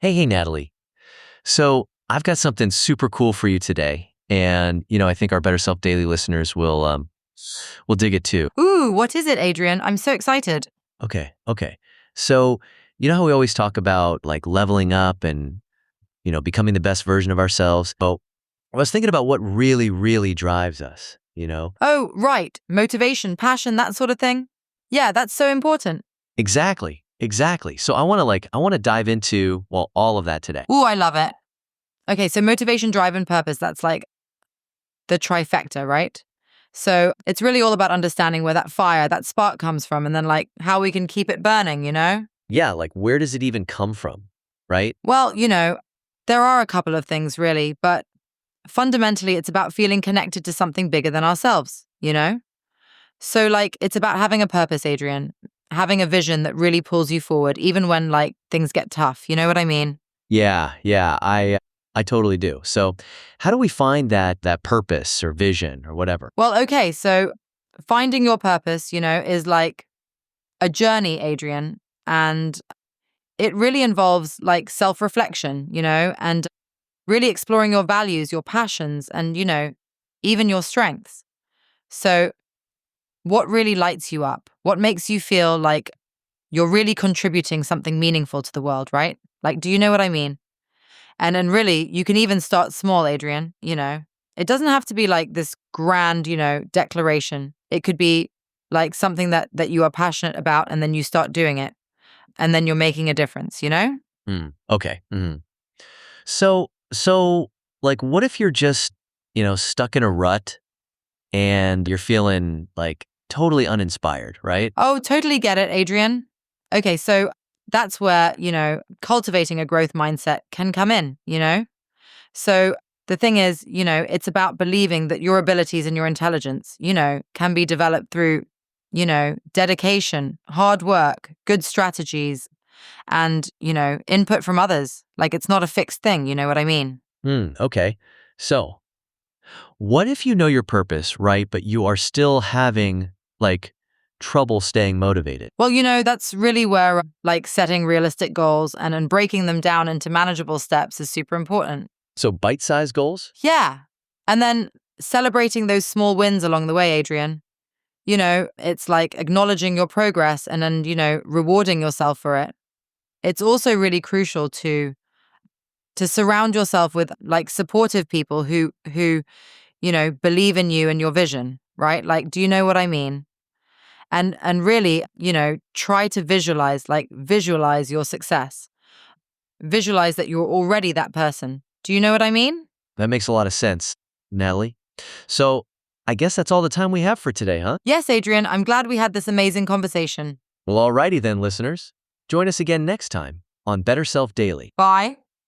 Hey, Natalie. So I've got something super cool for you today, and I think our Better Self Daily listeners will dig it too. Ooh, what is it, Adrian? I'm so excited. Okay. So you know how we always talk about like leveling up and becoming the best version of ourselves. Well, I was thinking about what really drives us. Oh, right. Motivation, passion, that sort of thing. Yeah, that's so important. Exactly. So I want to dive into all of that today. Ooh, I love it. Okay, so motivation, drive, and purpose, that's like the trifecta, right? So it's really all about understanding where that fire, that spark comes from, and then like how we can keep it burning? Yeah, like where does it even come from, right? Well, there are a couple of things really, but fundamentally it's about feeling connected to something bigger than ourselves? So, like, it's about having a purpose, Adrian, having a vision that really pulls you forward, even when, like, things get tough. You know what I mean? Yeah, I totally do. So, how do we find that purpose or vision or whatever? Well, okay. So, finding your purpose is like a journey, Adrian. And it really involves, like, self reflection and really exploring your values, your passions, and even your strengths. So, what really lights you up? What makes you feel like you're really contributing something meaningful to the world, right? Like, do you know what I mean? And really, you can even start small, Adrian. It doesn't have to be like this grand declaration. It could be like something that you are passionate about and then you start doing it and then you're making a difference? Okay. So like what if you're just, stuck in a rut and you're feeling like totally uninspired, right? Oh, totally get it, Adrian. Okay, so that's where cultivating a growth mindset can come in? So the thing is it's about believing that your abilities and your intelligence can be developed through dedication, hard work, good strategies, and input from others. Like it's not a fixed thing. You know what I mean? Okay. So, what if you know your purpose, right, but you are still having like trouble staying motivated? Well that's really where like setting realistic goals and breaking them down into manageable steps is super important. So, bite-sized goals? Yeah. And then celebrating those small wins along the way, Adrian. It's like acknowledging your progress and then rewarding yourself for it. It's also really crucial to surround yourself with like supportive people who believe in you and your vision, right? Like, do you know what I mean? And really try to visualize your success. Visualize that you're already that person. Do you know what I mean? That makes a lot of sense, Natalie. So, I guess that's all the time we have for today, huh? Yes, Adrian, I'm glad we had this amazing conversation. Well, alrighty then, listeners. Join us again next time on Better Self Daily. Bye.